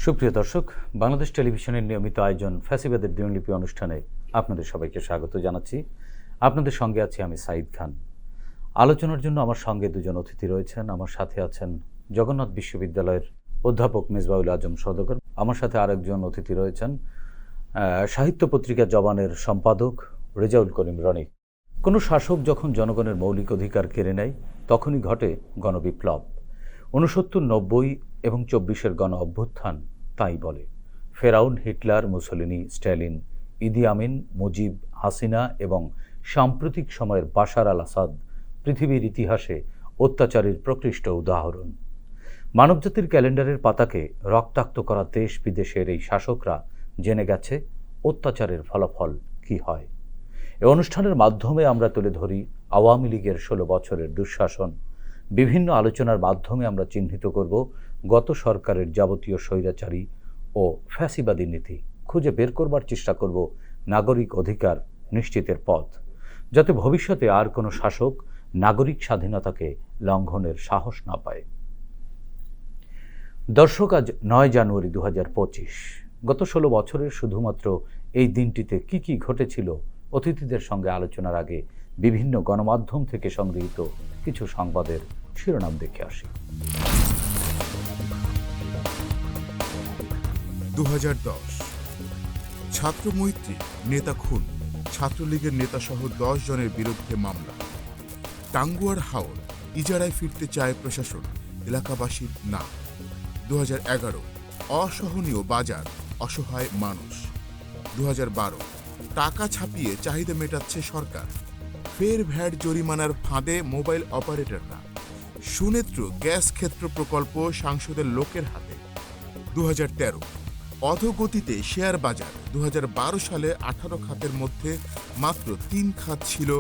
সুপ্রিয় দর্শক, বাংলাদেশ টেলিভিশনের নিয়মিত আয়োজন ফ্যাসিবাদের দিনলিপি অনুষ্ঠানে আপনাদের সবাইকে স্বাগত জানাচ্ছি। আপনাদের সঙ্গে আছি আমি সাঈদ খান। আলোচনার জন্য আমার সঙ্গে দুজন অতিথি রয়েছেন। আমার সাথে আছেন জগন্নাথ বিশ্ববিদ্যালয়ের অধ্যাপক মেজবাউল আজম সওদাগর। আমার সাথে আরেকজন অতিথি রয়েছেন সাহিত্য পত্রিকা জবানের সম্পাদক রেজাউল করিম রনি। কোনো শাসক যখন জনগণের মৌলিক অধিকার কেড়ে নেয় তখনই ঘটে গণবিপ্লব। 69, 90 এবং 24-এর গণ অভ্যুত্থান তাই বলে। ফেরাউন, হিটলার, মুসোলিনি, স্ট্যালিন, ইদি আমিন, মুজিব, হাসিনা এবং সাম্প্রতিক সময়ের বাশার আল আসাদ পৃথিবীর ইতিহাসে অত্যাচারের প্রকৃষ্ট উদাহরণ। মানবজাতির ক্যালেন্ডারের পাতাকে রক্তাক্ত করা দেশ বিদেশের এই শাসকরা জেনে গেছে অত্যাচারের ফলাফল কি হয়। এ অনুষ্ঠানের মাধ্যমে আমরা তুলে ধরি আওয়ামী লীগের 16 বছরের দুঃশাসন। বিভিন্ন আলোচনার মাধ্যমে আমরা চিহ্নিত করব গত সরকারের যাবতীয় স্বৈরাচারী ও ফ্যাসিবাদী নীতি, খুঁজে বের করবার চেষ্টা করব নাগরিক অধিকার নিশ্চিতের পথ, যাতে ভবিষ্যতে আর কোনো শাসক নাগরিক স্বাধীনতাকে লঙ্ঘনের সাহস না পায়। দর্শক, আজ 9 জানুয়ারি 2025। গত 16 বছরের শুধুমাত্র এই দিনটিতে কি কি ঘটেছিল, অতিথিদের সঙ্গে আলোচনার আগে বিভিন্ন গণমাধ্যম থেকে সংগৃহীত কিছু সংবাদের শিরোনাম দেখে আসি। 2010 ছাত্র মৈত্রী নেতা খুন, ছাত্রলীগের নেতাসহ 10 জনের বিরুদ্ধে মামলা। টাঙ্গুয়ার হাওর ইজারায় ফিরতে চায় প্রশাসন, এলাকাবাসীর না। 2011 অসহনীয় বাজার, অসহায় মানুষ। 2012 টাকা ছাপিয়ে চাহিদা মেটাচ্ছে সরকার, ফের ভ্যাট জরিমানার ফাঁদে মোবাইল অপারেটররা। সুনেত্র গ্যাস ক্ষেত্র প্রকল্প সাংসদের লোকের হাতে। 2013 অধোগতিতে শেয়ার বাজার। 2012 সালে 18 খাতের মধ্যে মাত্র 3 খাত ছিল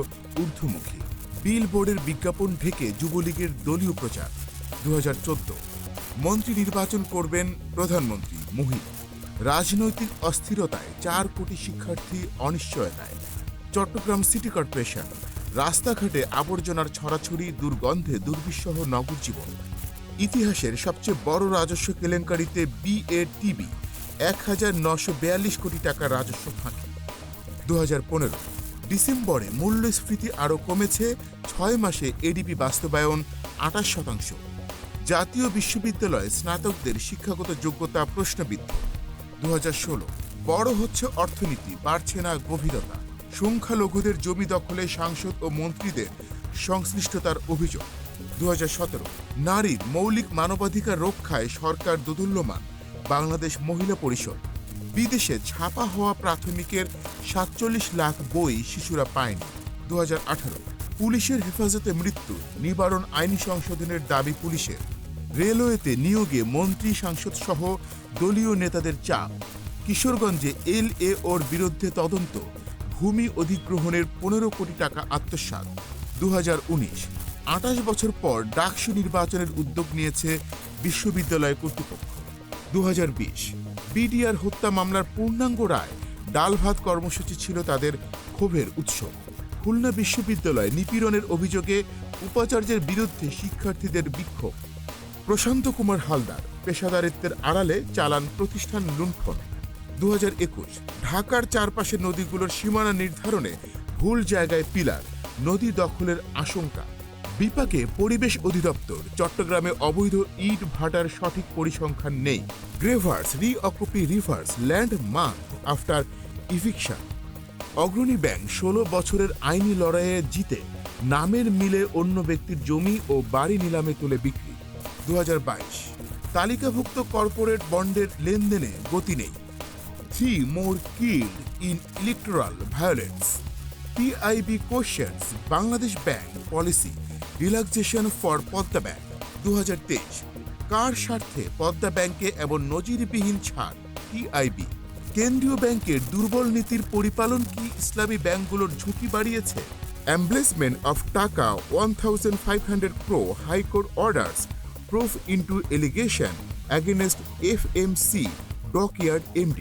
ঊর্ধ্বমুখী। বিল বোর্ডের বিজ্ঞাপন ঢেকে যুবলীগের দলীয় প্রচার। 2014 মন্ত্রী নির্বাচন করবেন প্রধানমন্ত্রী মুহিত। রাজনৈতিক অস্থিরতায় 4 কোটি শিক্ষার্থী অনিশ্চয়তায়। চট্টগ্রাম সিটি কর্পোরেশন রাস্তাঘাটে আবর্জনার ছড়াছড়ি, দুর্গন্ধে দুর্বিষহ নগর জীবন। ইতিহাসের সবচেয়ে বড় রাজস্ব কেলেঙ্কারিতে বিএটিবি 1942 কোটি টাকা রাজস্ব ফাঁকি। 2015 ডিসেম্বরে মূল্যস্ফীতি আরও কমেছে, 6 মাসে এডিপি বাস্তবায়ন 28%। জাতীয় বিশ্ববিদ্যালয়ে স্নাতকদের শিক্ষাগত যোগ্যতা প্রশ্নবিদ্ধ। 2016 বড় হচ্ছে অর্থনীতি, বাড়ছে না গভীরতা। সংখ্যালঘুদের জমি দখলে সাংসদ ও মন্ত্রীদের সংশ্লিষ্টতার অভিযোগ। 2017 নারীর মৌলিক মানবাধিকার রক্ষায় সরকার দোদুল্যমান, বাংলাদেশ মহিলা পরিষদ। বিদেশে ছাপা হওয়া প্রাথমিকের 47 লাখ বই শিশুরা পায়নি। 2018 পুলিশের হেফাজতে মৃত্যু, নিবারণ আইনি সংশোধনের দাবি পুলিশের। রেলওয়েতে নিয়োগে মন্ত্রী সাংসদ সহ দলীয় নেতাদের চাপ। কিশোরগঞ্জে এলএওর বিরুদ্ধে তদন্ত, ভূমি অধিগ্রহণের 15 কোটি টাকা আত্মসাৎ। 2019 28 বছর পর ডাকসু নির্বাচনের উদ্যোগ নিয়েছে বিশ্ববিদ্যালয় কর্তৃপক্ষ। 2020 বিডিআর হত্যা মামলার পূর্ণাঙ্গ রায়, ডাল ভাত কর্মসূচি ছিল তাদের ক্ষোভের উৎস। খুলনা বিশ্ববিদ্যালয় নিপীড়নের অভিযোগে উপাচার্যের বিরুদ্ধে শিক্ষার্থীদের বিক্ষোভ। প্রশান্ত কুমার হালদার পেশাদারিত্বের আড়ালে চালান প্রতিষ্ঠান লুণ্ঠন। 2021 ঢাকার চারপাশে নদীগুলোর সীমানা নির্ধারণে ভুল জায়গায় পিলার, নদী দখলের আশঙ্কা। বিপাকে পরিবেশ অধিদপ্তর, চট্টগ্রামে অবৈধ ইট ভাটার সঠিক পরিসংখ্যান নেই। Grabbers reoccupy rivers land month after eviction. অগ্রণী ব্যাংক 16 বছরের আইনি লড়াইয়ে জিতে নামের মিলে অন্য ব্যক্তির জমি ও বাড়ি নিলামে তুলে বিক্রি। 2022 তালিকাভুক্ত কর্পোরেট বন্ডের লেনদেনে গতি নেই। 3 more killed in electoral violence. PIB questions Bangladesh Bank policy relaxation for Padma bank. 2023 কার স্বার্থে পদ্মা ব্যাংকে এমন নজিরবিহীন ছাড় PIB? কেন্দ্রীয় ব্যাংকের দুর্বল নীতির পরিপালন কি ইসলামী ব্যাংকগুলোর ঝুঁকি বাড়িয়েছে? Embezzlement of টাকা 1,500 crore High Court orders proof into allegation against FMC Dockyard MD.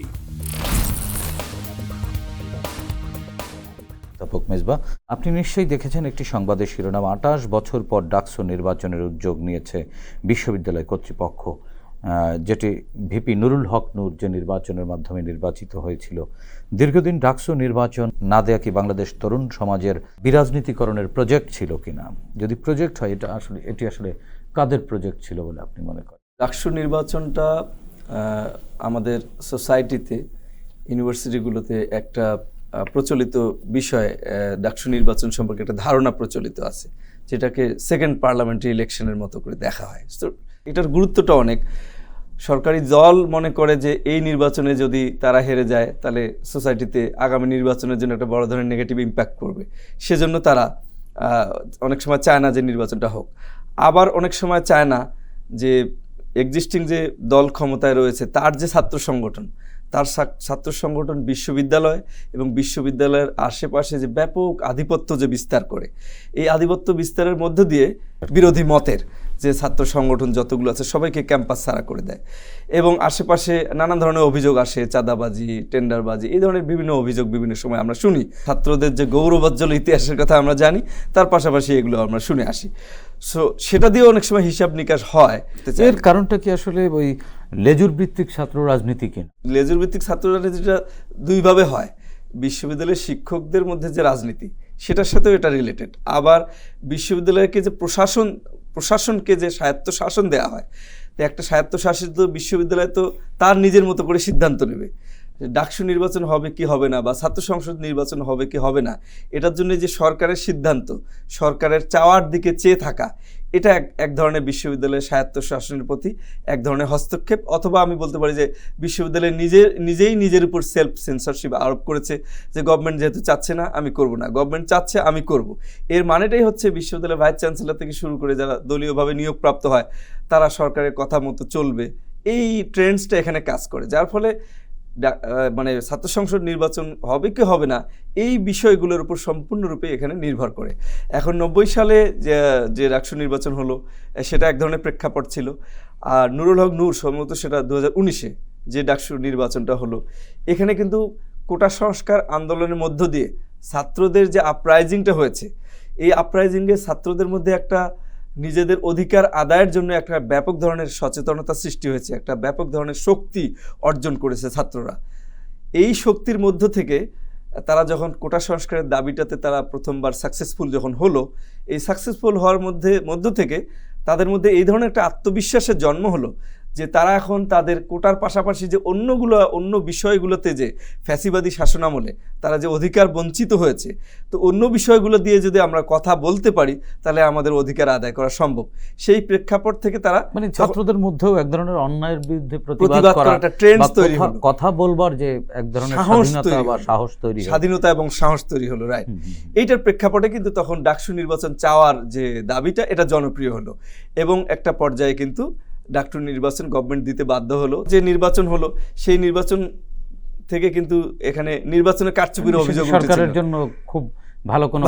অধ্যাপক মেজবা, আপনি নিশ্চয়ই দেখেছেন একটি সংবাদের শিরোনাম, 28 বছর পর ডাকসু নির্বাচনের উদ্যোগ নিয়েছে বিশ্ববিদ্যালয় কর্তৃপক্ষ। যেটি ভিপি নুরুল হক নূর যে নির্বাচনের মাধ্যমে নির্বাচিত হয়েছিল, দীর্ঘদিন ডাকসু নির্বাচন না দেয়া কি বাংলাদেশ তরুণ সমাজের বিরাজনীতিকরণের প্রজেক্ট ছিল কিনা? যদি প্রজেক্ট হয় এটি আসলে কাদের প্রজেক্ট ছিল বলে আপনি মনে করেন? ডাকসু নির্বাচনটা আমাদের সোসাইটিতে, ইউনিভার্সিটিগুলোতে একটা প্রচলিত বিষয়, ডাকসু নির্বাচন সম্পর্কে একটা ধারণা প্রচলিত আছে, যেটাকে সেকেন্ড পার্লামেন্টারি ইলেকশনের মতো করে দেখা হয়। তো এটার গুরুত্বটা অনেক। সরকারি দল মনে করে যে এই নির্বাচনে যদি তারা হেরে যায় তাহলে সোসাইটিতে আগামী নির্বাচনের জন্য একটা বড় ধরনের নেগেটিভ ইম্প্যাক্ট করবে, সেজন্য তারা অনেক সময় চায় না যে নির্বাচনটা হোক। আবার অনেক সময় চায় না যে এক্সিস্টিং যে দল ক্ষমতায় রয়েছে তার যে ছাত্র সংগঠন, তার ছাত্র সংগঠন বিশ্ববিদ্যালয় এবং বিশ্ববিদ্যালয়ের আশেপাশে যে ব্যাপক আধিপত্য যে বিস্তার করে, এই আধিপত্য বিস্তারের মধ্য দিয়ে বিরোধী মতের যে ছাত্র সংগঠন যতগুলো আছে সবাইকে ক্যাম্পাস ছাড়া করে দেয় এবং আশেপাশে নানান ধরনের অভিযোগ আসে, চাঁদাবাজি, টেন্ডারবাজি, এই ধরনের বিভিন্ন অভিযোগ বিভিন্ন সময় আমরা শুনি। ছাত্রদের যে গৌরবোজ্জ্বল ইতিহাসের কথা আমরা জানি, তার পাশাপাশি এগুলো আমরা শুনে আসি। সো সেটা দিয়ে অনেক সময় হিসাব নিকাশ হয়। এর কারণটা কি আসলে ওই লেজুর ভিত্তিক ছাত্র রাজনীতি কিনা? লেজুর ভিত্তিক ছাত্র রাজনীতিটা দুইভাবে হয়। বিশ্ববিদ্যালয়ের শিক্ষকদের মধ্যে যে রাজনীতি, সেটার সাথেও এটা রিলেটেড। আবার বিশ্ববিদ্যালয়কে যে প্রশাসনকে যে স্বায়ত্তশাসন দেওয়া হয়, তো একটা স্বায়ত্তশাসিত বিশ্ববিদ্যালয় তো তার নিজের মতো করে সিদ্ধান্ত নেবে ডাকসু নির্বাচন হবে কি হবে না, বা ছাত্র সংসদ নির্বাচন হবে কি হবে না। এটার জন্য যে সরকারের সিদ্ধান্ত, সরকারের চাওয়ার দিকে চেয়ে থাকা, এটা এক ধরনের বিশ্ববিদ্যালয়ের স্বায়ত্তশাসনের প্রতি এক ধরনের হস্তক্ষেপ। অথবা আমি বলতে পারি যে বিশ্ববিদ্যালয় নিজেই নিজের উপর সেলফ সেন্সরশিপ আরোপ করেছে যে গভর্নমেন্ট যেহেতু চাচ্ছে না আমি করব না, গভর্নমেন্ট চাচ্ছে আমি করব। এর মানেটাই হচ্ছে বিশ্ববিদ্যালয়ের ভাইস চ্যান্সেলর থেকে শুরু করে যারা দলীয়ভাবে নিয়োগপ্রাপ্ত হয় তারা সরকারের কথা মতো চলবে, এই ট্রেন্ডসটা এখানে কাজ করে। যার ফলে মানে ছাত্র সংসদ নির্বাচন হবে কি হবে না, এই বিষয়গুলোর উপর সম্পূর্ণরূপে এখানে নির্ভর করে। এখন 90 সালে যে ডাকসু নির্বাচন হলো, সেটা এক ধরনের প্রেক্ষাপট ছিল। আর নুরুল হক নূর সম্ভবত সেটা 2019-এ যে ডাকসু নির্বাচনটা হলো, এখানে কিন্তু কোটা সংস্কার আন্দোলনের মধ্য দিয়ে ছাত্রদের যে আপরাইজিংটা হয়েছে, এই আপরাইজিংয়ে ছাত্রদের মধ্যে একটা নিজেদের অধিকার আদায়ের জন্য একটা ব্যাপক ধরনের সচেতনতা সৃষ্টি হয়েছে, একটা ব্যাপক ধরনের শক্তি অর্জন করেছে ছাত্ররা। এই শক্তির মধ্য থেকে তারা যখন কোটা সংস্কারের দাবিটাতে তারা প্রথমবার সাকসেসফুল যখন হলো, এই সাকসেসফুল হওয়ার মধ্য থেকে তাদের মধ্যে এই ধরনের একটা আত্মবিশ্বাসের জন্ম হলো যে তারা এখন তাদের কোটার পাশাপাশি যে অন্য বিষয়গুলোতে যে ফ্যাসিবাদী শাসনামলে তারা যে অধিকার বঞ্চিত হয়েছে, তো অন্য বিষয়গুলো দিয়ে যদি আমরা কথা বলতে পারি তাহলে আমাদের অধিকার আদায় করা সম্ভব। সেই প্রেক্ষাপট থেকে তারা মানে ছাত্রদের মধ্যেও এক ধরনের অন্যায়ের বিরুদ্ধে প্রতিবাদ করা, একটা ট্রেন্ডস তৈরি হলো, কথা বলবার যে এক ধরনের স্বাধীনতা এবং সাহস তৈরি হলো, রাইট। এইটার প্রেক্ষাপটে কিন্তু তখন ডাকসু নির্বাচন চাওয়ার যে দাবিটা, এটা জনপ্রিয় হলো এবং একটা পর্যায়ে কিন্তু ডাকসু নির্বাচন গভর্নমেন্ট দিতে বাধ্য হলো। যে নির্বাচন হলো, সেই নির্বাচন থেকে কিন্তু এখানে নির্বাচনের কারচুপির অভিযোগ সরকারের জন্য খুব ভালো কোনো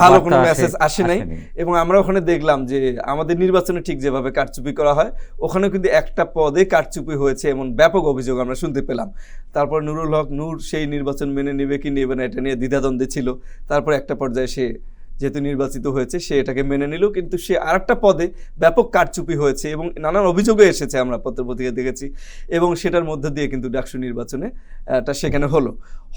মেসেজ আসে নাই। এবং আমরা ওখানে দেখলাম যে আমাদের নির্বাচনে ঠিক যেভাবে কারচুপি করা হয়, ওখানে কিন্তু একটা পদে কারচুপি হয়েছে এমন ব্যাপক অভিযোগ আমরা শুনতে পেলাম। তারপর নুরুল হক নূর সেই নির্বাচন মেনে নেবে কি নেবে না এটা নিয়ে দ্বিধাদ্বন্দ্বে ছিল। তারপর একটা পর্যায়ে সে যেহেতু নির্বাচিত হয়েছে সে এটাকে মেনে নিল, কিন্তু সে আরেকটা পদে ব্যাপক কারচুপি হয়েছে এবং নানান অভিযোগও এসেছে, আমরা পত্রপত্রিকা দেখেছি। এবং সেটার মধ্য দিয়ে কিন্তু ডাকসু নির্বাচনে সেখানে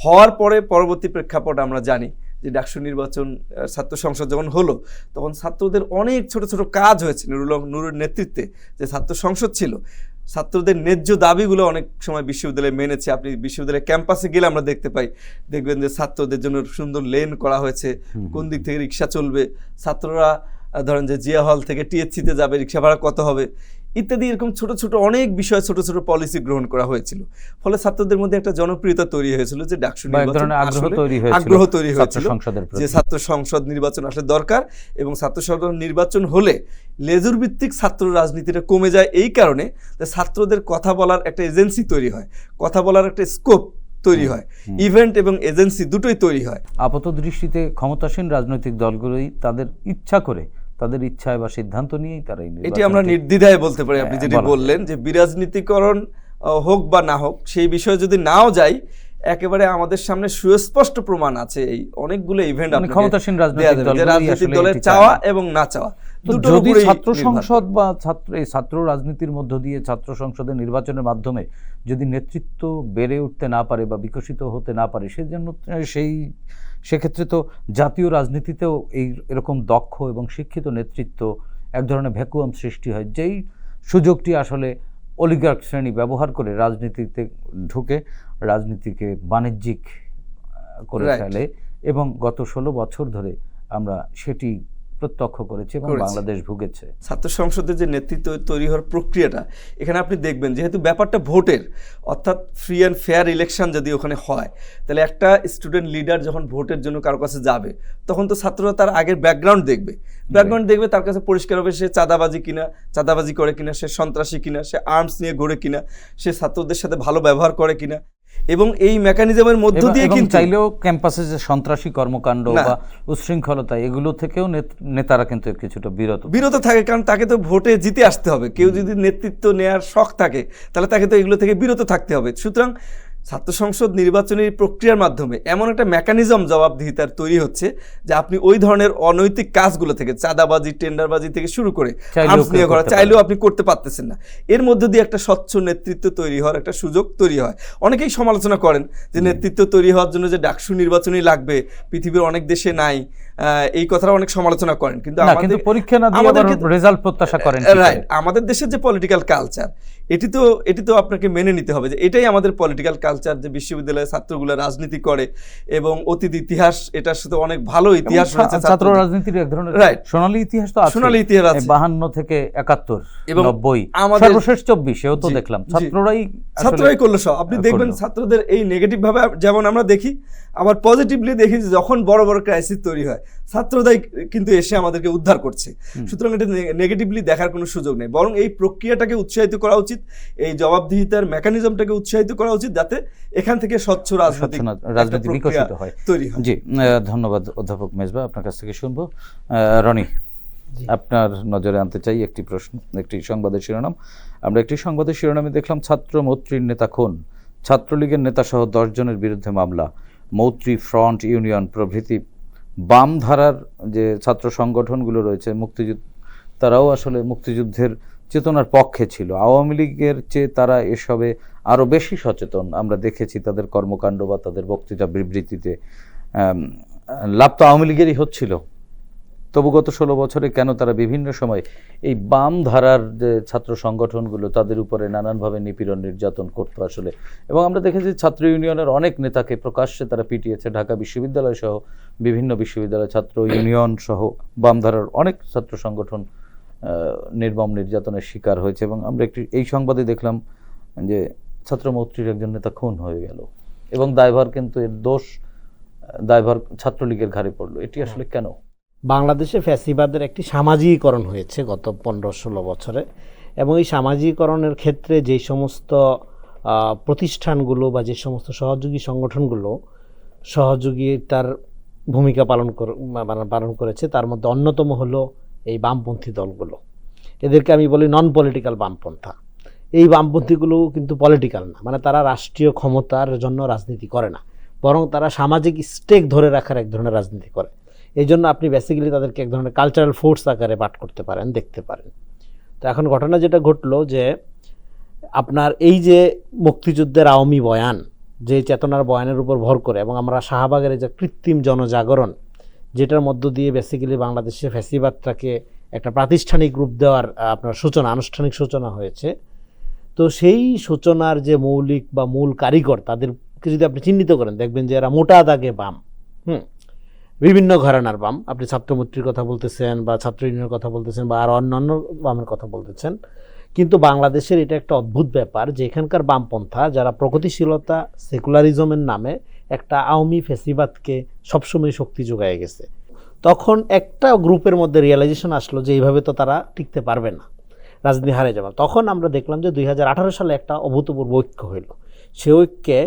হওয়ার পরে পরবর্তী প্রেক্ষাপট আমরা জানি যে ডাকসু নির্বাচন ছাত্র সংসদ যখন হলো, তখন ছাত্রদের অনেক ছোট ছোট কাজ হয়েছে। নুরুর নেতৃত্বে যে ছাত্র সংসদ ছিল, ছাত্রদের ন্যায্য দাবিগুলো অনেক সময় বিশ্ববিদ্যালয়ে মেনেছে। আপনি বিশ্ববিদ্যালয়ের ক্যাম্পাসে গেলে আমরা দেখবেন যে ছাত্রদের জন্য সুন্দর লেন করা হয়েছে, কোন দিক থেকে রিক্সা চলবে, ছাত্ররা ধরেন যে জিয়া হল থেকে টিএসসিতে যাবে, রিক্সা ভাড়া কত হবে ইত্যাদি, এরকম ছোট ছোট অনেক বিষয়, ছোট ছোট পলিসি গ্রহণ করা হয়েছিল। ফলে ছাত্রদের মধ্যে একটা জনপ্রিয়তা তৈরি হয়েছিল যে ডাকসু নির্বাচন আগ্রহ তৈরি হয়েছিল যে ছাত্র সংসদ নির্বাচন আসলে দরকার। এবং ছাত্র সংসদ নির্বাচন হলে লেজুর ভিত্তিক ছাত্র রাজনীতিটা কমে যায় এই কারণে যে ছাত্রদের কথা বলার একটা এজেন্সি তৈরি হয়, কথা বলার একটা স্কোপ তৈরি হয়, ইভেন্ট এবং এজেন্সি দুটোই তৈরি হয়। আপাত দৃষ্টিতে ক্ষমতাসীন রাজনৈতিক দলগুলোই তাদের ইচ্ছা করে, তাদের ইচ্ছায় বা সিদ্ধান্ত নিয়েই তারা এটি আমরা নির্দ্বিধায় বলতে পারি। আপনি যেটি বললেন যে বিরাজনীতিকরণ হোক বা না হোক, সেই বিষয়ে যদি নাও যাই, একেবারে আমাদের সামনে সুস্পষ্ট প্রমাণ আছে, এই অনেকগুলো ইভেন্ট মানে ক্ষমতাসীন রাজনৈতিক রাজনৈতিক দলের চাওয়া এবং না চাওয়া। যদি ছাত্র সংসদ বা ছাত্র রাজনীতির মধ্য দিয়ে ছাত্র সংসদের নির্বাচনের মাধ্যমে যদি নেতৃত্ব বেড়ে উঠতে না পারে বা বিকশিত হতে না পারে, সেজন্য সেক্ষেত্রে তো জাতীয় রাজনীতিতেও এরকম দক্ষ এবং শিক্ষিত নেতৃত্ব এক ধরনের ভ্যাকুয়াম সৃষ্টি হয়, যেই সুযোগটি আসলে অলিগার্ক শ্রেণী ব্যবহার করে রাজনীতিতে ঢুকে রাজনীতিকে বাণিজ্যিক করে ফেলে। এবং গত 16 বছর ধরে আমরা সেটি প্রত্যক্ষ করেছি এবং বাংলাদেশ ভুগেছে। ছাত্র সংসদের যে নেতৃত্ব তৈরি হওয়ার প্রক্রিয়াটা, এখানে আপনি দেখবেন যেহেতু ব্যাপারটা ভোটের, অর্থাৎ ফ্রি অ্যান্ড ফেয়ার ইলেকশন যদি ওখানে হয়, তাহলে একটা স্টুডেন্ট লিডার যখন ভোটের জন্য কারো কাছে যাবে, তখন তো ছাত্ররা তার আগের ব্যাকগ্রাউন্ড দেখবে, তার কাছে পরিষ্কার হবে সে চাঁদাবাজি করে কিনা, সে সন্ত্রাসী কিনা, সে আর্মস নিয়ে ঘোরে কিনা, সে ছাত্রদের সাথে ভালো ব্যবহার করে কিনা। এবং এই মেকানিজমের মধ্য দিয়ে কিন্তু চাইলেও ক্যাম্পাসে যে সন্ত্রাসী কর্মকাণ্ড বা উচ্ছৃঙ্খলতা, এগুলো থেকেও নেতারা কিন্তু কিছুটা বিরত থাকে, কারণ তাকে তো ভোটে জিতে আসতে হবে। কেউ যদি নেতৃত্ব নেওয়ার শখ থাকে, তাহলে তাকে তো এগুলো থেকে বিরত থাকতে হবে। সুতরাং ছাত্র সংসদ নির্বাচনী প্রক্রিয়ার মাধ্যমে এমন একটা মেকানিজম জবাবদিহিতার তৈরি হচ্ছে যে আপনি ওই ধরনের অনৈতিক কাজগুলো থেকে, চাঁদাবাজি, টেন্ডারবাজি থেকে শুরু করে আর্মস নিয়ে করা, চাইলেও আপনি করতে পারতেছেন না। এর মধ্যে দিয়ে একটা স্বচ্ছ নেতৃত্ব তৈরি হওয়ার একটা সুযোগ তৈরি হয়। অনেকেই সমালোচনা করেন যে নেতৃত্ব তৈরি হওয়ার জন্য যে ডাকসু নির্বাচনী লাগবে, পৃথিবীর অনেক দেশে নাই, এই কথাটা অনেক সমালোচনা করেন। কিন্তু পরীক্ষা না দিয়ে আবার রেজাল্ট প্রত্যাশা করেন। রাইট, আমাদের দেশের যে পলিটিক্যাল কালচার, এটি তো আপনাকে মেনে নিতে হবে যে এটাই আমাদের পলিটিক্যাল কালচার, যে বিশ্ববিদ্যালয়ের ছাত্রগুলো রাজনীতি করে এবং অতীত ইতিহাস, এটার সাথে অনেক ভালো ইতিহাস রয়েছে। ছাত্র রাজনীতির এক ধরনের সোনালী ইতিহাস তো আছে, সোনালী ইতিহাস আছে 52 থেকে 71 এবং 90, সর্বশেষ 24 এও তো দেখলাম ছাত্ররাই করলো সব। আপনি দেখবেন ছাত্রদের এই নেগেটিভ ভাবে যেমন আমরা দেখি, আবার পজিটিভলি দেখি যে যখন বড় বড় ক্রাইসিস তৈরি হয়, ছাত্ররাই কিন্তু এসে আমাদেরকে উদ্ধার করছে। সুতরাং এটা নেগেটিভলি দেখার কোনো সুযোগ নেই, বরং এই প্রক্রিয়াটাকে উৎসাহিত করা উচিত, এই জবাবদিহিতার মেকানিজমটাকে উৎসাহিত করা উচিত, যাতে এখান থেকে স্বচ্ছ রাজনীতি বিকশিত হয়, তৈরি হয়। জি, ধন্যবাদ অধ্যাপক মেজবা। আপনার কাছ থেকে শুনবো। রনি, আপনার নজরে আনতে চাই একটি সংবাদের শিরোনাম। আমরা একটি সংবাদের শিরোনামে দেখলাম ছাত্র মৈত্রীর নেতা খুন, ছাত্রলীগের নেতা সহ 10 জনের বিরুদ্ধে মামলা। মৈত্রী, ফ্রন্ট, ইউনিয়ন প্রভৃতি বাম ধারার যে ছাত্র সংগঠনগুলো রয়েছে, তারাও আসলে মুক্তিযুদ্ধের চেতনার পক্ষে ছিল। আওয়ামী লীগের চেয়ে তারা এসবে আরও বেশি সচেতন আমরা দেখেছি তাদের কর্মকাণ্ড বা তাদের বক্তৃতা বিবৃতিতে। লাভ তো আওয়ামী লীগেরই হচ্ছিল, তবু গত 16 বছরে কেন তারা বিভিন্ন সময় এই বাম ধারার যে ছাত্র সংগঠনগুলো তাদের উপরে নানানভাবে নিপীড়ন নির্যাতন করতো আসলে। এবং আমরা দেখেছি ছাত্র ইউনিয়নের অনেক নেতাকে প্রকাশ্যে তারা পিটিয়েছে। ঢাকা বিশ্ববিদ্যালয় সহ বিভিন্ন বিশ্ববিদ্যালয় ছাত্র ইউনিয়ন সহ বাম ধারার অনেক ছাত্র সংগঠন নির্মম নির্যাতনের শিকার হয়েছে। এবং আমরা এই সংবাদে দেখলাম যে ছাত্র মৈত্রীর একজন নেতা খুন হয়ে গেল এবং দায়ভার কিন্তু দায়ভার ছাত্রলীগের ঘাড়ে পড়লো। এটি আসলে কেন? বাংলাদেশে ফ্যাসিবাদের একটি সামাজিকীকরণ হয়েছে গত 15-16 বছরে, এবং এই সামাজিকীকরণের ক্ষেত্রে যে সমস্ত প্রতিষ্ঠানগুলো বা যে সমস্ত সহযোগী সংগঠনগুলো সহযোগিতার ভূমিকা পালন করেছে, তার মধ্যে অন্যতম হলো এই বামপন্থী দলগুলো। এদেরকে আমি বলি নন পলিটিক্যাল বামপন্থা। এই বামপন্থীগুলো কিন্তু পলিটিক্যাল না, মানে তারা রাষ্ট্রীয় ক্ষমতার জন্য রাজনীতি করে না, বরং তারা সামাজিক স্টেক ধরে রাখার এক ধরনের রাজনীতি করে। এই জন্য আপনি বেসিক্যালি তাদেরকে এক ধরনের কালচারাল ফোর্স আকারে পাঠ করতে পারেন, দেখতে পারেন। তো এখন ঘটনা যেটা ঘটলো যে আপনার এই যে মুক্তিযুদ্ধের আওয়ামী বয়ান, যে চেতনার বয়ানের উপর ভর করে, এবং আমরা শাহবাগের যে কৃত্রিম জনজাগরণ, যেটার মধ্য দিয়ে বেসিক্যালি বাংলাদেশে ফ্যাসিবাদটাকে একটা প্রাতিষ্ঠানিক রূপ দেওয়ার আপনার আনুষ্ঠানিক সূচনা হয়েছে। তো সেই সূচনার যে মৌলিক বা মূল কারিগর, তাদেরকে যদি আপনি চিহ্নিত করেন, দেখবেন যে এরা মোটা দাগে বাম, বিভিন্ন ঘরানার বাম। আপনি ছাত্রমৈত্রীর কথা বলতেছেন বা ছাত্র ইউনিয়নের কথা বলতেছেন বা আর অন্যান্য বামের কথা বলতেছেন, কিন্তু বাংলাদেশের এটা একটা অদ্ভুত ব্যাপার যে এখানকার বামপন্থা যারা প্রগতিশীলতা, সেকুলারিজমের নামে একটা আওয়ামী ফ্যাসিবাদকে সবসময় শক্তি যোগায় গেছে। তখন একটা গ্রুপের মধ্যে রিয়েলাইজেশন আসলো যে এইভাবে তো তারা টিকতে পারবে না, রাজনীতি হারে যাবে। তখন আমরা দেখলাম যে 2018 সালে একটা অভূতপূর্ব ঐক্য হইল। সে ঐক্যে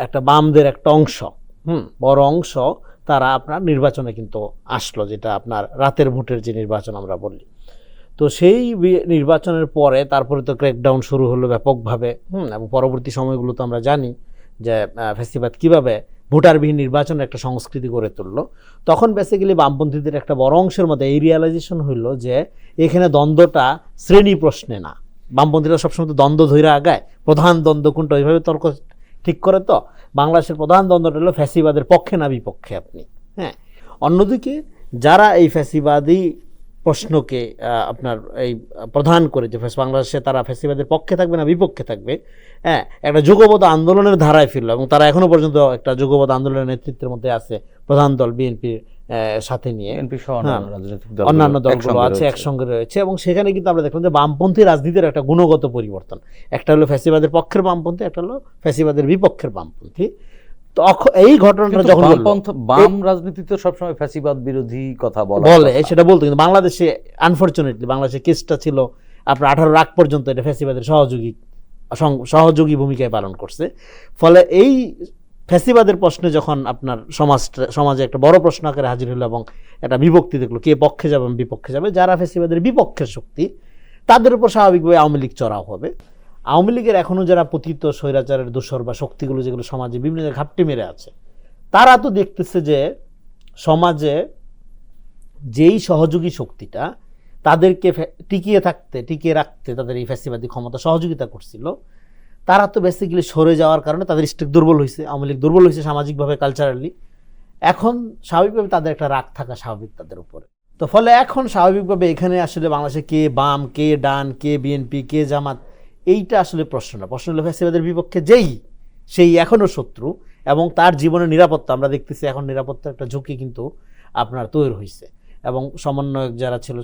একটা বামদের একটা অংশ, বড় অংশ, তারা আপনার নির্বাচনে কিন্তু আসলো, যেটা আপনার রাতের ভোটের যে নির্বাচন আমরা বলি। তো সেই নির্বাচনের পরে তারপরে তো ক্র্যাকডাউন শুরু হলো ব্যাপকভাবে, এবং পরবর্তী সময়গুলো তো আমরা জানি যে ফ্যাসিবাদ কিভাবে ভোটারবিহীন নির্বাচনের একটা সংস্কৃতি গড়ে তুললো, তখন বেসিক্যালি বামপন্থীদের একটা বড় অংশের মধ্যে এই রিয়ালাইজেশন হইলো যে এখানে দ্বন্দ্বটা শ্রেণী প্রশ্নে না। বামপন্থীরা সবসময় তো দ্বন্দ্ব ধৈরা আগায়, প্রধান দ্বন্দ্ব কোনটা ওইভাবে তর্ক ঠিক করে। তো বাংলাদেশের প্রধান দ্বন্দ্বটা হলো ফ্যাসিবাদের পক্ষে না বিপক্ষে আপনি। হ্যাঁ, অন্যদিকে যারা এই ফ্যাসিবাদী প্রশ্নকে আপনার এই প্রধান করে যে বাংলাদেশে তারা ফ্যাসিবাদের পক্ষে থাকবে না বিপক্ষে থাকবে, হ্যাঁ, একটা যুগপৎ আন্দোলনের ধারায় ফিরল, এবং তারা এখনো পর্যন্ত একটা যুগপৎ আন্দোলনের নেতৃত্বের মধ্যে আছে প্রধান দল বিএনপির সাথে নিয়ে, অন্যান্য দলগুলো আছে একসঙ্গে রয়েছে। এবং সেখানে কিন্তু আমরা দেখলাম যে বামপন্থী রাজনীতির একটা গুণগত পরিবর্তন, একটা হলো ফ্যাসিবাদের পক্ষের বামপন্থী, একটা হলো ফ্যাসিবাদের বিপক্ষের বামপন্থী। তো এই ঘটনাটা যখন বাম রাজনীতি তো সবসময় ফ্যাসিবাদ বিরোধী কথা বলে, সেটা বলতো, কিন্তু বাংলাদেশে আনফরচুনেটলি বাংলাদেশে কেসটা ছিল আপনার 18 আগ পর্যন্ত এটা ফ্যাসিবাদের সহযোগী ভূমিকায় পালন করছে। ফলে এই ফ্যাসিবাদের প্রশ্নে যখন আপনার সমাজে একটা বড় প্রশ্ন আকারে হাজির হলো এবং একটা বিভক্তি দেখলো কে পক্ষে যাবে বিপক্ষে যাবে, যারা ফ্যাসিবাদের বিপক্ষের শক্তি তাদের উপর স্বাভাবিকভাবে আওয়ামী লীগ চড়াও হবে। আওয়ামী লীগের এখনও যারা পতিত স্বৈরাচারের দোসর বা শক্তিগুলো যেগুলো সমাজে বিভিন্ন জায়গায় ঘাপটি মেরে আছে, তারা তো দেখতেছে যে সমাজে যেই সহযোগী শক্তিটা তাদেরকে টিকিয়ে রাখতে তাদের এই ফ্যাসিবাদী ক্ষমতা সহযোগিতা করছিল, তারা তো বেসিক্যালি সরে যাওয়ার কারণে তাদের স্টেক দুর্বল হয়েছে, আওয়ামী লীগ দুর্বল হয়েছে সামাজিকভাবে, কালচারালি। এখন স্বাভাবিকভাবে তাদের একটা রাগ থাকা স্বাভাবিক তাদের উপরে। তো ফলে এখন স্বাভাবিকভাবে এখানে আসলে বাংলাদেশে কে বাম, কে ডান, কে বিএনপি, কে জামাত, এইটা আসলে প্রশ্ন না। প্রশ্ন হলো ফ্যাসিবাদের বিপক্ষে সেই এখনও শত্রু, এবং তার জীবনের নিরাপত্তা আমরা দেখতেছি এখন নিরাপত্তার একটা ঝুঁকি কিন্তু আপনার তৈরি হয়েছে। এবং সমন্বয়ক যারা ছিল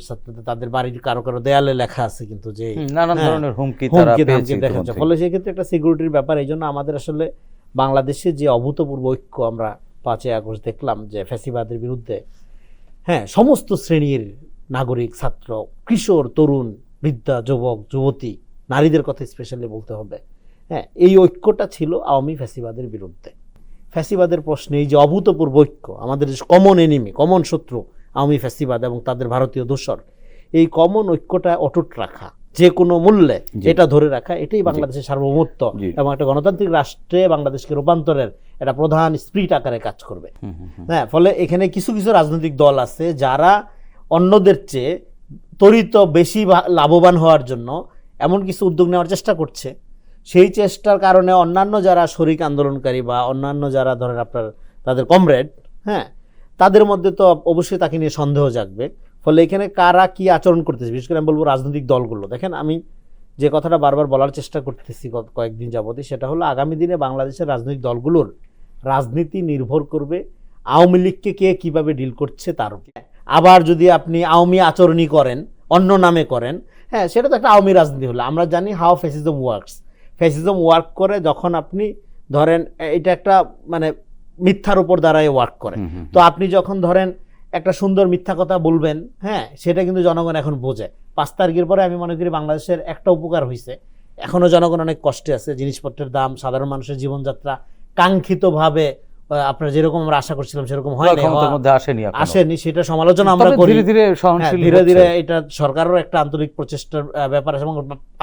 তাদের বাড়ির কারো কারো দেয়ালে লেখা আছে কিন্তু যে নানান ধরনের হুমকি দেখা যাচ্ছে। ফলে সেক্ষেত্রে একটা সিকিউরিটির ব্যাপার। এই জন্য আমাদের আসলে বাংলাদেশে যে অভূতপূর্ব ঐক্য আমরা 5ই আগস্ট দেখলাম যে ফ্যাসিবাদের বিরুদ্ধে, হ্যাঁ, সমস্ত শ্রেণীর নাগরিক, ছাত্র, কিশোর, তরুণ, বৃদ্ধা, যুবক, যুবতী, নারীদের কথা স্পেশালি বলতে হবে, হ্যাঁ, এই ঐক্যটা ছিল আওয়ামী ফ্যাসিবাদের বিরুদ্ধে। ফ্যাসিবাদের প্রশ্নে এই যে অভূতপূর্ব ঐক্য, আমাদের যে কমন এনিমি, কমন শত্রু আওয়ামী ফ্যাসিবাদ এবং তাদের ভারতীয় দোসর, এই কমন ঐক্যটা অটুট রাখা, যে কোনো মূল্যে এটা ধরে রাখা, এটাই বাংলাদেশের সার্বভৌমত্ব এবং একটা গণতান্ত্রিক রাষ্ট্রে বাংলাদেশকে রূপান্তরের একটা প্রধান স্পিরিট আকারে কাজ করবে। হ্যাঁ, ফলে এখানে কিছু কিছু রাজনৈতিক দল আছে যারা অন্যদের চেয়ে ত্বরিত বেশি লাভবান হওয়ার জন্য এমন কিছু উদ্যোগ নেওয়ার চেষ্টা করছে। সেই চেষ্টার কারণে অন্যান্য যারা শরিক আন্দোলনকারী বা অন্যান্য যারা ধরেন আপনার তাদের কমরেড, হ্যাঁ, তাদের মধ্যে তো অবশ্যই তাকে নিয়ে সন্দেহ জাগবে। ফলে এখানে কারা কি আচরণ করতেছে, বিশেষ করে আমি বলবো রাজনৈতিক দলগুলো। দেখেন, আমি যে কথাটা বারবার বলার চেষ্টা করতেছি কয়েকদিন যাবতই, সেটা হলো আগামী দিনে বাংলাদেশের রাজনৈতিক দলগুলোর রাজনীতি নির্ভর করবে আওয়ামী লীগকে কে কীভাবে ডিল করছে তার উপর। আবার যদি আপনি আওয়ামী আচরণই করেন, অন্য নামে করেন, হ্যাঁ, সেটা তো একটা আওয়ামী রাজনীতি হলো। আমরা জানি how fascism works. Fascism work করে যখন আপনি ধরেন এটা একটা মানে মিথ্যার উপর দাঁড়ায় ওয়ার্ক করে। তো আপনি যখন ধরেন একটা সুন্দর মিথ্যা কথা বলবেন, হ্যাঁ, সেটা কিন্তু জনগণ এখন বোঝে। 5 তারিখের পরে আমি মনে করি বাংলাদেশের একটা উপকার হয়েছে, এখনও জনগণ অনেক কষ্টে আছে, জিনিসপত্রের দাম, সাধারণ মানুষের জীবনযাত্রা কাঙ্ক্ষিতভাবে আপনার যেরকম আমরা আশা করছিলাম সেরকম আসেনি, সেটা সমালোচনা আমরা করি। ধীরে ধীরে এটা সরকারেরও একটা আন্তরিক প্রচেষ্টার ব্যাপার আছে এবং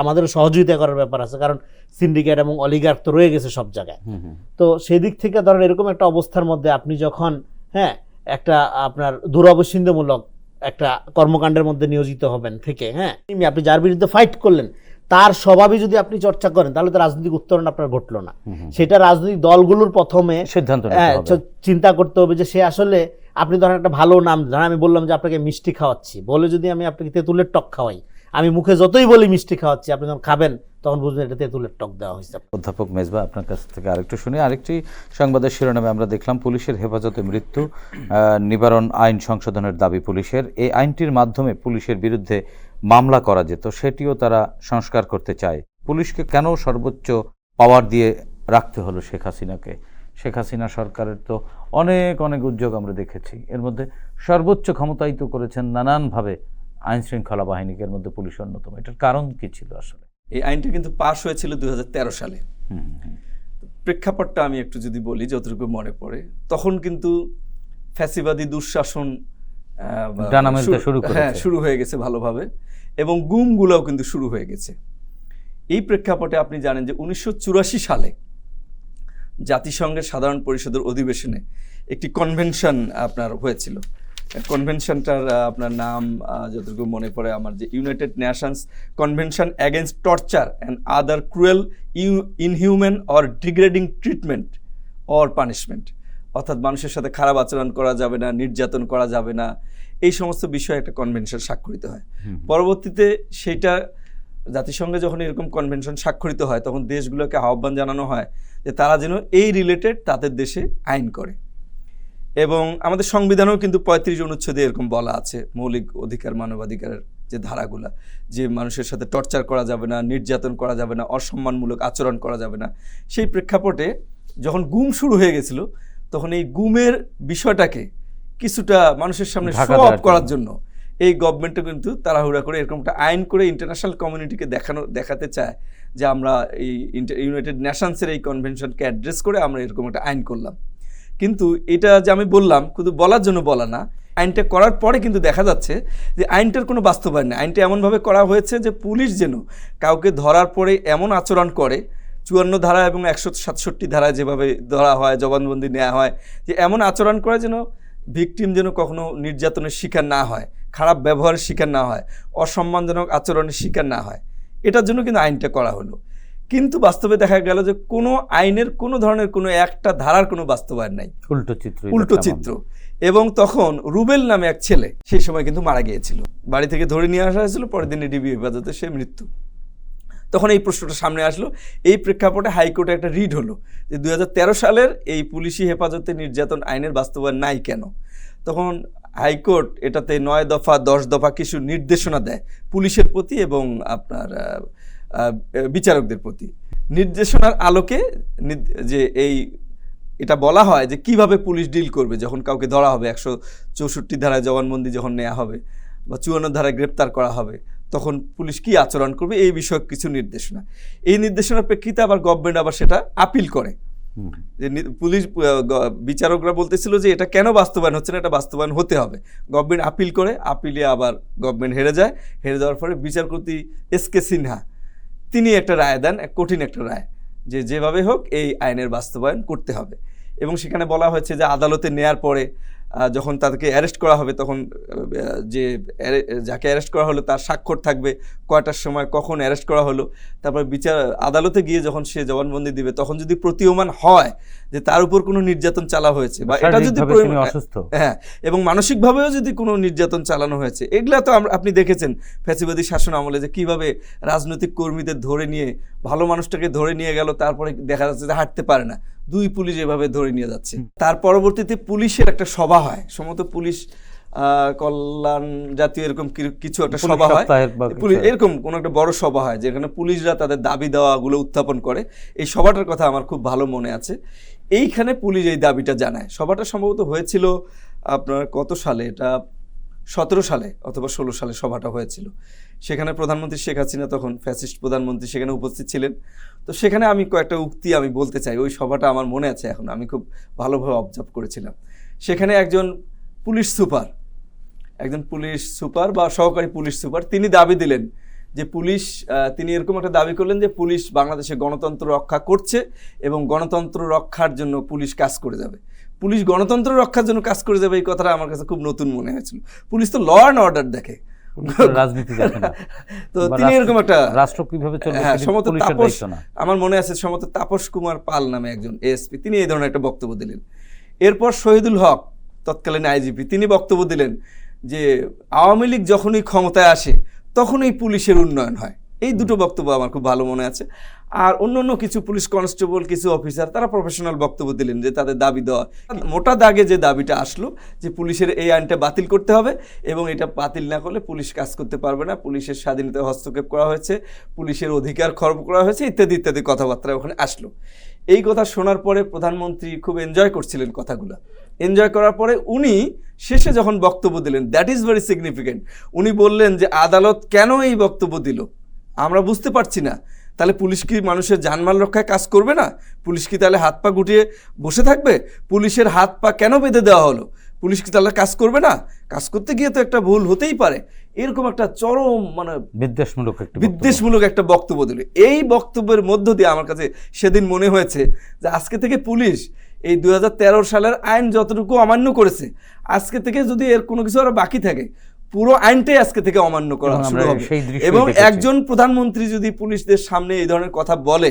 আমাদেরও সহযোগিতা করার ব্যাপার আছে, কারণ সিন্ডিকেট এবং অলিগার্ক তো রয়ে গেছে সব জায়গায়। তো সেই দিক থেকে ধরেন এরকম একটা অবস্থার মধ্যে আপনি যখন, হ্যাঁ, একটা আপনার দুরবচ্ছিন্নমূলক একটা কর্মকাণ্ডের মধ্যে নিয়োজিত হবেন থেকে, হ্যাঁ, আপনি যার বিরুদ্ধে ফাইট করলেন তার স্বভাবই যদি আপনি চর্চা করেন তাহলে তো রাজনৈতিক উত্তরণ আপনার ঘটলো না। সেটা রাজনৈতিক দলগুলোর প্রথমে সিদ্ধান্ত চিন্তা করতে হবে যে সে আসলে, আপনি ধরেন একটা ভালো নাম, ধরেন আমি বললাম যে আপনাকে মিষ্টি খাওয়াচ্ছি বলে যদি আমি আপনাকে তেঁতুলের টক খাওয়াই, আমি মুখে যতই বলি মিষ্টি খাওয়াচ্ছি, আপনি যখন খাবেন তখন বুঝবেন এটা তেঁতুলের টক দেওয়া হয়েছে। অধ্যাপক মেজবা, আপনার কাছ থেকে আরেকটু শুনি। আরেকটি সংবাদের শিরোনামে আমরা দেখলাম পুলিশের হেফাজতে মৃত্যু নিবারণ আইন সংশোধনের দাবি পুলিশের। এই আইনটির মাধ্যমে পুলিশের বিরুদ্ধে মামলা করা যেত, সেটিও তারা সংস্কার করতে চায়। পুলিশকে কেন সর্বোচ্চ পাওয়ার দিয়ে রাখতে হলো শেখ হাসিনাকে? শেখ হাসিনা সরকারের তো অনেক অনেক উদ্যোগ আমরা দেখেছি, এর মধ্যে সর্বোচ্চ ক্ষমতায়িত করেছেন নানানভাবে আইন শৃঙ্খলা বাহিনীকে, এর মধ্যে পুলিশ অন্যতম। এটার কারণ কি ছিল আসলে? এই আইনটা কিন্তু পাশ হয়েছিল 2013 সালে। প্রেক্ষাপটটা আমি একটু যদি বলি, যতটুকু মনে পড়ে, তখন কিন্তু ফ্যাসিবাদী দুঃশাসন শুরু হয়ে গেছে ভালোভাবে, এবং গুমগুলোও কিন্তু শুরু হয়ে গেছে। এই প্রেক্ষাপটে আপনি জানেন যে 1984 সালে জাতিসংঘের সাধারণ পরিষদের অধিবেশনে একটি কনভেনশন আপনার হয়েছিল। কনভেনশনটার আপনার নাম যতটুকু মনে পড়ে আমার, যে United Nations convention against torture and other cruel inhuman or degrading treatment or punishment, অর্থাৎ মানুষের সাথে খারাপ আচরণ করা যাবে না, নির্যাতন করা যাবে না, এই সমস্ত বিষয়ে একটা কনভেনশন স্বাক্ষরিত হয়। পরবর্তীতে সেইটা জাতিসংঘে যখন এরকম কনভেনশন স্বাক্ষরিত হয় তখন দেশগুলোকে আহ্বান জানানো হয় যে তারা যেন এই রিলেটেড তাদের দেশে আইন করে। এবং আমাদের সংবিধানেও কিন্তু 35 অনুচ্ছেদে এরকম বলা আছে, মৌলিক অধিকার মানবাধিকারের যে ধারাগুলা, যে মানুষের সাথে টর্চার করা যাবে না, নির্যাতন করা যাবে না, অসম্মানমূলক আচরণ করা যাবে না। সেই প্রেক্ষাপটে যখন গুম শুরু হয়ে গেছিল তখন এই গুমের বিষয়টাকে কিছুটা মানুষের সামনে শো অফ করার জন্য এই গভর্নমেন্টও কিন্তু তাড়াহুড়া করে এরকম একটা আইন করে ইন্টারন্যাশনাল কমিউনিটিকে দেখাতে চায় যে আমরা এই ইউনাইটেড নেশনসের এই কনভেনশনকে অ্যাড্রেস করে আমরা এরকম একটা আইন করলাম। কিন্তু এটা যে আমি বললাম শুধু বলার জন্য বলা না, আইনটা করার পরে কিন্তু দেখা যাচ্ছে যে আইনটার কোনো বাস্তবায়ন নেই। আইনটা এমনভাবে করা হয়েছে যে পুলিশ যেন কাউকে ধরার পরে এমন আচরণ করে, 54 ধারা এবং 167 ধারায় যেভাবে ধরা হয়, জবানবন্দি নেওয়া হয়, যে এমন আচরণ করে যেন ভিকটিম যেন কখনো নির্যাতনের শিকার না হয়, খারাপ ব্যবহারের শিকার না হয়, অসম্মানজনক আচরণের শিকার না হয়। এটার জন্য কিন্তু আইনটা করা হলো। কিন্তু বাস্তবে দেখা গেল যে কোনো আইনের কোনো ধরনের কোনো একটা ধারার কোনো বাস্তবায়ন নাই, উল্টো চিত্র। এবং তখন রুবেল নামে এক ছেলে সেই সময় কিন্তু মারা গিয়েছিল, বাড়ি থেকে ধরে নিয়ে আসা হয়েছিল, পরের দিনে ডিবি হেফাজতে সে মৃত্যু। তখন এই প্রশ্নটা সামনে আসলো। এই প্রেক্ষাপটে হাইকোর্টে একটা রিট হলো যে 2013 সালের এই পুলিশি হেফাজতে নির্যাতন আইনের বাস্তবায়ন নাই কেন। তখন হাইকোর্ট এটাতে 9 দফা 10 দফা কিছু নির্দেশনা দেয় পুলিশের প্রতি এবং আপনার বিচারকদের প্রতি। নির্দেশনার আলোকে যে এটা বলা হয় যে কিভাবে পুলিশ ডিল করবে যখন কাউকে ধরা হবে, 164 ধারায় জবানবন্দি যখন নেওয়া হবে বা 54 ধারায় গ্রেপ্তার করা হবে তখন পুলিশ কি আচরণ করবে, এই বিষয়ক কিছু নির্দেশনা। এই নির্দেশনার প্রেক্ষিতে আবার গভর্নমেন্ট আবার সেটা আপিল করে। যে পুলিশ বিচারকরা বলতেছিল যে এটা কেন বাস্তবায়ন হচ্ছে না, এটা বাস্তবায়ন হতে হবে। গভর্নমেন্ট আপিল করে, আপিলে আবার গভর্নমেন্ট হেরে যায়। হেরে যাওয়ার পরে বিচারপতি SK সিনহা তিনি একটা রায় দেন, কঠিন একটা রায়, যে যেভাবে হোক এই আইনের বাস্তবায়ন করতে হবে। এবং সেখানে বলা হয়েছে যে আদালতে নেয়ার পরে যখন তাদেরকে অ্যারেস্ট করা হবে তখন যাকে অ্যারেস্ট করা হলো তার স্বাক্ষর থাকবে, কয়টার সময় কখন অ্যারেস্ট করা হলো। তারপর আদালতে গিয়ে যখন সে জবানবন্দি দিবে তখন যদি প্রতীয়মান হয় যে তার উপর কোনো নির্যাতন চালা হয়েছে বা এটা যদি হ্যাঁ এবং মানসিকভাবেও যদি কোনো নির্যাতন চালানো হয়েছে, এগুলা তো আপনি দেখেছেন ফ্যাসিবাদী শাসন আমলে যে কিভাবে রাজনৈতিক কর্মীদের ধরে নিয়ে, ভালো মানুষটাকে ধরে নিয়ে গেল, তারপরে দেখা যাচ্ছে যে হাঁটতে পারে না, 2 পুলিশ এভাবে ধরে নিয়ে যাচ্ছে। তার পরবর্তীতে পুলিশের একটা সভা হয়, সম্ভবত পুলিশ কল্যাণ জাতীয় এরকম কিছু একটা সভা হয়, এরকম কোনো একটা বড় সভা হয় যেখানে পুলিশরা তাদের দাবি দেওয়াগুলো উত্থাপন করে। এই সভাটার কথা আমার খুব ভালো মনে আছে। এইখানে পুলিশ এই দাবিটা জানায়। সভাটা সম্ভবত হয়েছিল আপনার কত সালে, এটা 17 সালে অথবা 16 সালে সভাটা হয়েছিল। সেখানে প্রধানমন্ত্রী শেখ হাসিনা, তখন ফ্যাসিস্ট প্রধানমন্ত্রী, সেখানে উপস্থিত ছিলেন। তো সেখানে আমি কয়েকটা উক্তি আমি বলতে চাই। ওই সভাটা আমার মনে আছে এখন, আমি খুব ভালোভাবে অবজার্ভ করেছিলাম। সেখানে একজন পুলিশ সুপার বা সহকারী পুলিশ সুপার তিনি দাবি দিলেন যে তিনি এরকম একটা দাবি করলেন যে পুলিশ বাংলাদেশে গণতন্ত্র রক্ষা করছে এবং গণতন্ত্র রক্ষার জন্য পুলিশ কাজ করে যাবে। পুলিশ গণতন্ত্র রক্ষার জন্য কাজ করে যাবে, এই কথাটা আমার কাছে খুব নতুন মনে হয়েছিল। পুলিশ তো ল অ্যান্ড অর্ডার দেখে, রাজনীতি দেখে না। তো তিনি এরকম একটা রাষ্ট্র কিভাবে চলবে, সম্ভবত তাপস, আমার মনে আছে সম্ভবত তাপস কুমার পাল নামে একজন ASP, তিনি এই ধরনের একটা বক্তব্য দিলেন। এরপর শহীদুল হক তৎকালীন IGP তিনি বক্তব্য দিলেন যে আওয়ামী লীগ যখনই ক্ষমতায় আসে তখনই পুলিশের উন্নয়ন হয়। এই দুটো বক্তব্য আমার খুব ভালো মনে আছে। আর অন্য কিছু পুলিশ কনস্টেবল, কিছু অফিসার তারা প্রফেশনাল বক্তব্য দিলেন যে তাদের দাবি দেওয়া, মোটা দাগে যে দাবিটা আসলো যে পুলিশের এই আইনটা বাতিল করতে হবে এবং এটা বাতিল না করলে পুলিশ কাজ করতে পারবে না, পুলিশের স্বাধীনতা হস্তক্ষেপ করা হয়েছে, পুলিশের অধিকার খর্ব করা হয়েছে, ইত্যাদি ইত্যাদি কথাবার্তা ওখানে আসলো। এই কথা শোনার পরে প্রধানমন্ত্রী খুব এনজয় করছিলেন কথাগুলো। এনজয় করার পরে উনি শেষে যখন বক্তব্য দিলেন, দ্যাট ইজ ভেরি সিগনিফিকেন্ট। উনি বললেন যে আদালত কেন এই বক্তব্য দিল আমরা বুঝতে পারছি না। তাহলে পুলিশ কি মানুষের জানমাল রক্ষায় কাজ করবে না? পুলিশ কি তাহলে হাত পা গুটিয়ে বসে থাকবে? পুলিশের হাত পা কেন বেঁধে দেওয়া হলো? পুলিশ কি তাহলে কাজ করবে না? কাজ করতে গিয়ে তো একটা ভুল হতেই পারে। এরকম একটা চরম মানে বিদ্বেষমূলক একটা বক্তব্য। বিদ্বেষমূলক একটা বক্তব্য দিল। এই বক্তব্যের মধ্য দিয়ে আমার কাছে সেদিন মনে হয়েছে যে আজকে থেকে পুলিশ এই 2013 সালের আইন যতটুকু অমান্য করেছে, আজকে থেকে যদি এর কোনো কিছু আরো বাকি থাকে, পুরো আইনটাই আজকে থেকে অমান্য করা এবং শুরু আমরা হবে। সেই দৃশ্যই এবং দেখেছি। একজন প্রধানমন্ত্রী যদি পুলিশদের সামনে এই ধরনের কথা বলে,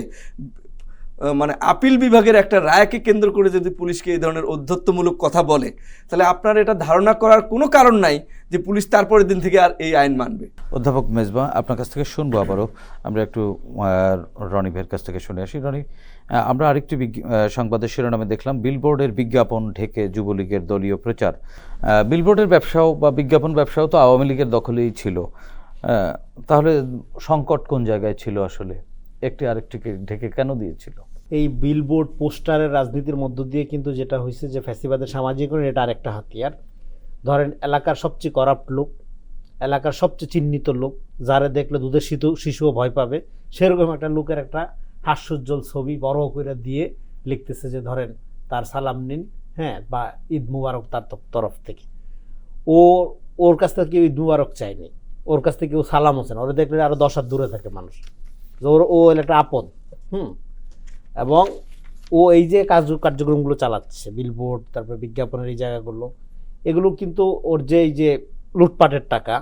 মানে আপিল বিভাগের একটা রায়কে কেন্দ্র করে যদি পুলিশকে এই ধরনের ঔদ্ধত্যমূলক কথা বলে, তাহলে আপনার এটা ধারণা করার কোনো কারণ নাই যে পুলিশ তারপরের দিন থেকে আর এই আইন মানবে। অধ্যাপক মেজবা, আপনার কাছ থেকে শুনবো আবারও। আমরা একটু রনি ভাইয়ের কাছ থেকে শুনে আসি। রনি, আমরা আরেকটি সংবাদের শিরোনামে দেখলাম বিলবোর্ডের বিজ্ঞাপন ঢেকে যুবলীগের দলীয় প্রচার। বিলবোর্ডের ব্যবসাও বা বিজ্ঞাপন ব্যবসাও তো আওয়ামী লীগের দখলেই ছিল। তাহলে সংকট কোন জায়গায় ছিল আসলে? একটি আরেকটিকে ঢেকে কেন দিয়েছিল? এই বিলবোর্ড পোস্টারের রাজনীতির মধ্য দিয়ে কিন্তু যেটা হয়েছে যে ফ্যাসিবাদের সামাজিকরণ, এটা আরেকটা হাতিয়ার। ধরেন এলাকার সবচেয়ে করাপ্ট লোক, এলাকার সবচেয়ে চিহ্নিত লোক, যারা দেখলে দুধের শিশুও ভয় পাবে, সেরকম একটা লোকের একটা হাস্যোজ্জ্বল ছবি বড় করে দিয়ে লিখতেছে যে ধরেন তার সালাম নিন, হ্যাঁ, বা ঈদ মুবারক তার তরফ থেকে। ওর কাছ থেকে কেউ ঈদ মুবারক চায়নি, ওর কাছ থেকে কেউ সালাম হচ্ছে না, ওরা দেখলে আরো 10 হাত দূরে থাকে মানুষ, যে ও একটা আপদ। এবং ও এই যে কার্যক্রমগুলো চালাচ্ছে, বিলবোর্ড, তারপরে বিজ্ঞাপনের এই জায়গাগুলো, এগুলো কিন্তু ওর যে এই যে লুটপাটের টাকা,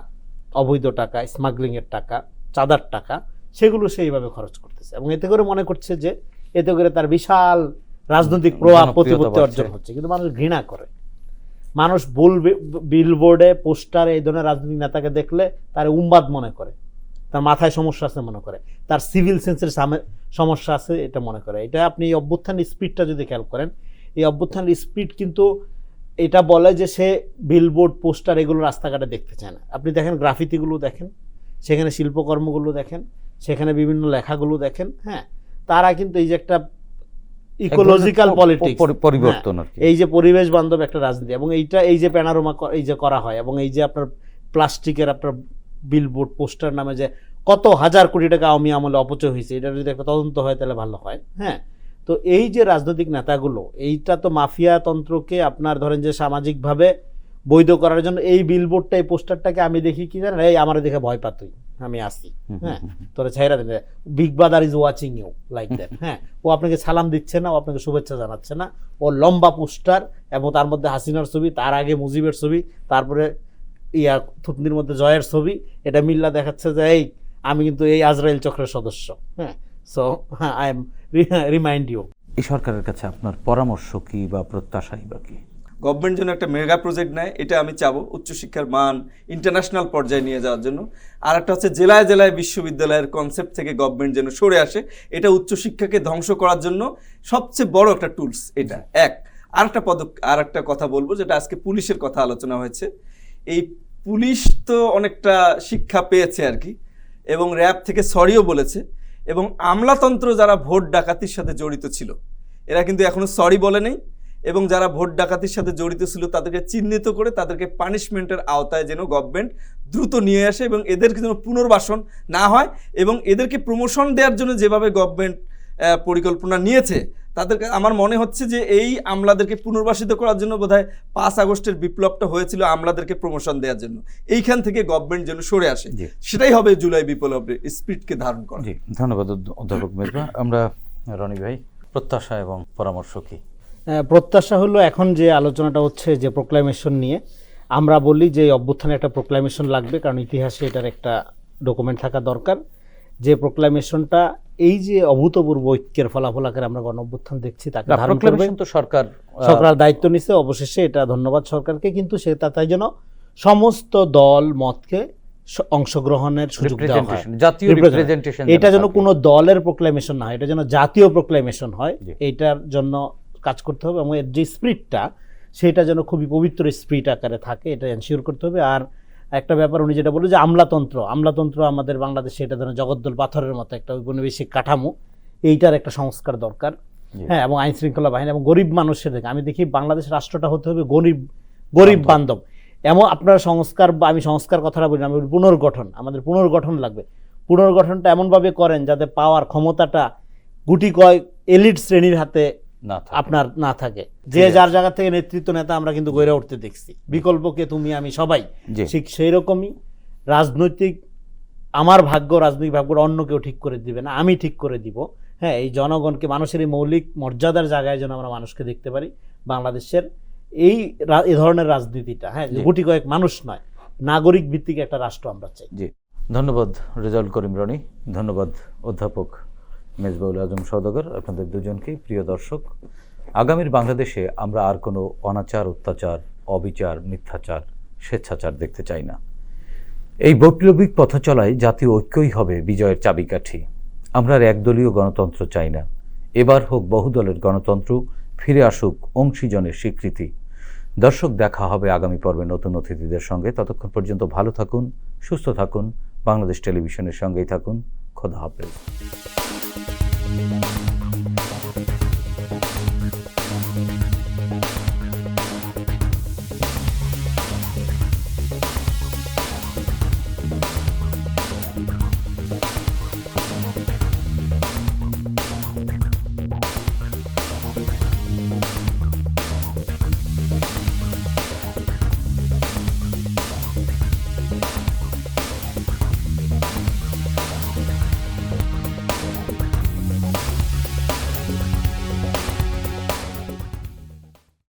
অবৈধ টাকা, স্মাগলিংয়ের টাকা, চাঁদার টাকা, সেগুলো সেইভাবে খরচ করতেছে। এবং এতে করে মনে করছে যে এতে করে তার বিশাল রাজনৈতিক প্রভাব প্রতিপত্তি অর্জন হচ্ছে। কিন্তু মানুষ ঘৃণা করে, মানুষ বলবে বিলবোর্ডে পোস্টারে এই ধরনের রাজনৈতিক নেতাকে দেখলে তার উন্মাদ মনে করে, তার মাথায় সমস্যা আছে মনে করে, তার সিভিল সেন্সের সমস্যা আছে এটা মনে করে। এটা আপনি এই অভ্যুত্থানের স্পিডটা যদি খেয়াল করেন, এই অভ্যুত্থানের স্পিড কিন্তু এটা বলে যে সে বিলবোর্ড পোস্টার এগুলো রাস্তাঘাটে দেখতে চায় না। আপনি দেখেন গ্রাফিতিগুলো দেখেন, সেখানে শিল্পকর্মগুলো দেখেন, সেখানে বিভিন্ন লেখাগুলো দেখেন, হ্যাঁ, তারা কিন্তু এই যে একটা ইকোলজিক্যাল পলিটিক্স পরিবর্তন আর কি, এই যে পরিবেশ বান্ধব একটা রাজনীতি, এবং এইটা এই যে প্যানোরামা এই যে করা হয়, এবং এই যে আপনার প্লাস্টিকের আপনার বিলবোর্ড পোস্টার নামে যে কত হাজার কোটি টাকা আওয়ামী আমলে অপচয় হয়েছে, এটা যদি একটা তদন্ত হয় তাহলে ভালো হয়। হ্যাঁ, তো এই যে রাজনৈতিক নেতাগুলো, এইটা তো মাফিয়া তন্ত্রকে আপনার ধরেন যে সামাজিকভাবে বৈধ করার জন্য এই বিলবোর্ডটা, এই পোস্টারটাকে আমি দেখি কি জানেন, এই আমার দেখে ভয় পা তুই, আমি আসি, হ্যাঁ, তোরা ছাইরা দেবে, big brother is watching you like that. হ্যাঁ, ও আপনাকে সালাম দিচ্ছে না, ও আপনাকে শুভেচ্ছা জানাচ্ছে না, ও লম্বা পোস্টার, এবং তার মধ্যে হাসিনার ছবি, তার আগে মুজিবের ছবি, তারপরে থুতনির মধ্যে জয়ের ছবি, এটা মিল্লা দেখাচ্ছে যে এই আমি কিন্তু এই আজরাইল চক্রের সদস্য। হ্যাঁ, so I am remind you. এই সরকারের কাছে আপনার পরামর্শ কি বা প্রত্যাশাই বা কি? গভর্নমেন্ট যেন একটা মেগা প্রজেক্ট নেয়, এটা আমি চাবো, উচ্চশিক্ষার মান ইন্টারন্যাশনাল পর্যায়ে নিয়ে যাওয়ার জন্য। আর একটা হচ্ছে জেলায় জেলায় বিশ্ববিদ্যালয়ের কনসেপ্ট থেকে গভর্নমেন্ট যেন সরে আসে, এটা উচ্চশিক্ষাকে ধ্বংস করার জন্য সবচেয়ে বড় একটা টুলস এটা। আর একটা কথা বলবো, যেটা আজকে পুলিশের কথা আলোচনা হয়েছে। এই পুলিশ তো অনেকটা শিক্ষা পেয়েছে আর কি, এবং র্যাব থেকে সরিও বলেছে, এবং আমলাতন্ত্র যারা ভোট ডাকাতির সাথে জড়িত ছিল এরা কিন্তু এখনো সরি বলে নেই, এবং যারা ভোট ডাকাতির সাথে জড়িত ছিল তাদেরকে চিহ্নিত করে তাদেরকে পানিশমেন্টের আওতায় যেন গভর্নমেন্ট দ্রুত নিয়ে আসে, এবং এদেরকে যেন পুনর্বাসন না হয়, এবং এদেরকে প্রমোশন দেওয়ার জন্য যেভাবে গভর্নমেন্ট পরিকল্পনা নিয়েছে, তাদেরকে আমার মনে হচ্ছে যে এই আমলাদেরকে পুনর্বাসিত করার জন্য বোধহয় 5 আগস্টের বিপ্লবটা হয়েছিল আমলাদেরকে প্রমোশন দেওয়ার জন্য। এইখান থেকে গভর্নমেন্ট যেন সরে আসে, সেটাই হবে জুলাই বিপ্লবের স্পিরিটকে ধারণ করা। জি, ধন্যবাদ অধ্যাপক মেজবা। আমরা রনি ভাই, প্রত্যাশা এবং পরামর্শ কি? প্রত্যাশা হলো এখন যে আলোচনাটা হচ্ছে যে প্রোক্লামেশন নিয়ে, আমরা বলি যে অভ্যুত্থানে একটা প্রোক্লামেশন লাগবে, কারণ ইতিহাসে এটার একটা ডকুমেন্ট থাকা দরকার। যে প্রোক্লামেশনটা এই যে অভূতপূর্ব ঐক্যের ফলাফল আকারে আমরা গণ অভ্যুত্থান দেখছি, তাকে ধারণ করবে। তো সরকার দায়িত্ব নিছে, অবশেষে এটা ধন্যবাদ সরকারকে, কিন্তু সে তাই যেন সমস্ত দল মতকে অংশগ্রহণের সুযোগ দেওয়া হয়, জাতীয় রিপ্রেজেন্টেশন, এটা যেন কোনো দলের প্রোক্লামেশন না হয়, এটা যেন জাতীয় প্রোক্লামেশন হয়, এইটার জন্য কাজ করতে হবে। এবং এর যে স্পিরিটটা, সেটা যেন খুবই পবিত্র স্পিরিট আকারে থাকে, এটা এনশিওর করতে হবে। আর একটা ব্যাপার উনি যেটা বলল যে আমলাতন্ত্র আমাদের বাংলাদেশে এটা যেন জগদ্দল পাথরের মতো একটা ঔপনিবেশিক কাঠামো, এইটার একটা সংস্কার দরকার। হ্যাঁ, এবং আইন শৃঙ্খলা বাহিনী এবং গরিব মানুষের দেখে আমি দেখি বাংলাদেশ রাষ্ট্রটা হতে হবে গরিব বান্ধব। এমন আপনারা সংস্কার, আমি সংস্কার কথাটা বলি না, আমি পুনর্গঠন, আমাদের পুনর্গঠন লাগবে। পুনর্গঠনটা এমনভাবে করেন যাতে পাওয়ার ক্ষমতাটা গুটি কয়েক এলিট শ্রেণীর হাতে আপনার না থাকে, যে যার জায়গা থেকে নেতৃত্ব নেতা আমরা কিন্তু গড়ে উঠতে দেখছি, বিকল্পকে তুমি আমি সবাই, ঠিক সেই রকমই রাজনৈতিক আমার ভাগ্য, রাজনৈতিক ভাগ্যটা অন্য কেউ ঠিক করে দিবে না, আমি ঠিক করে দিব। হ্যাঁ, এই জনগণকে, মানুষের এই মৌলিক মর্যাদার জায়গায় যেন আমরা মানুষকে দেখতে পারি। বাংলাদেশের এই ধরনের রাজনীতিটা, হ্যাঁ, জি। গুটি কয়েক মানুষ নয়, নাগরিক ভিত্তিক একটা রাষ্ট্র আমরা চাই। জি, ধন্যবাদ রেজাউল করিম রনি, ধন্যবাদ অধ্যাপক মেজবাউল আজম সওদাগর, আপনাদের দুজনকেই। প্রিয় দর্শক, আগামীর বাংলাদেশে আমরা আর কোনো অনাচার, অত্যাচার, অবিচার, মিথ্যাচার, স্বেচ্ছাচার দেখতে চাই না। এই বৈপ্লবিক পথচলায় জাতীয় ঐক্যই হবে বিজয়ের চাবিকাঠি। আমরা আর একদলীয় গণতন্ত্র চাই না। এবার হোক বহুদলের গণতন্ত্র, ফিরে আসুক অংশীজনের স্বীকৃতি। দর্শক, দেখা হবে আগামী পর্বে নতুন অতিথিদের সঙ্গে। ততক্ষণ পর্যন্ত ভালো থাকুন, সুস্থ থাকুন, বাংলাদেশ টেলিভিশনের সঙ্গেই থাকুন। খোদা হাফেজ।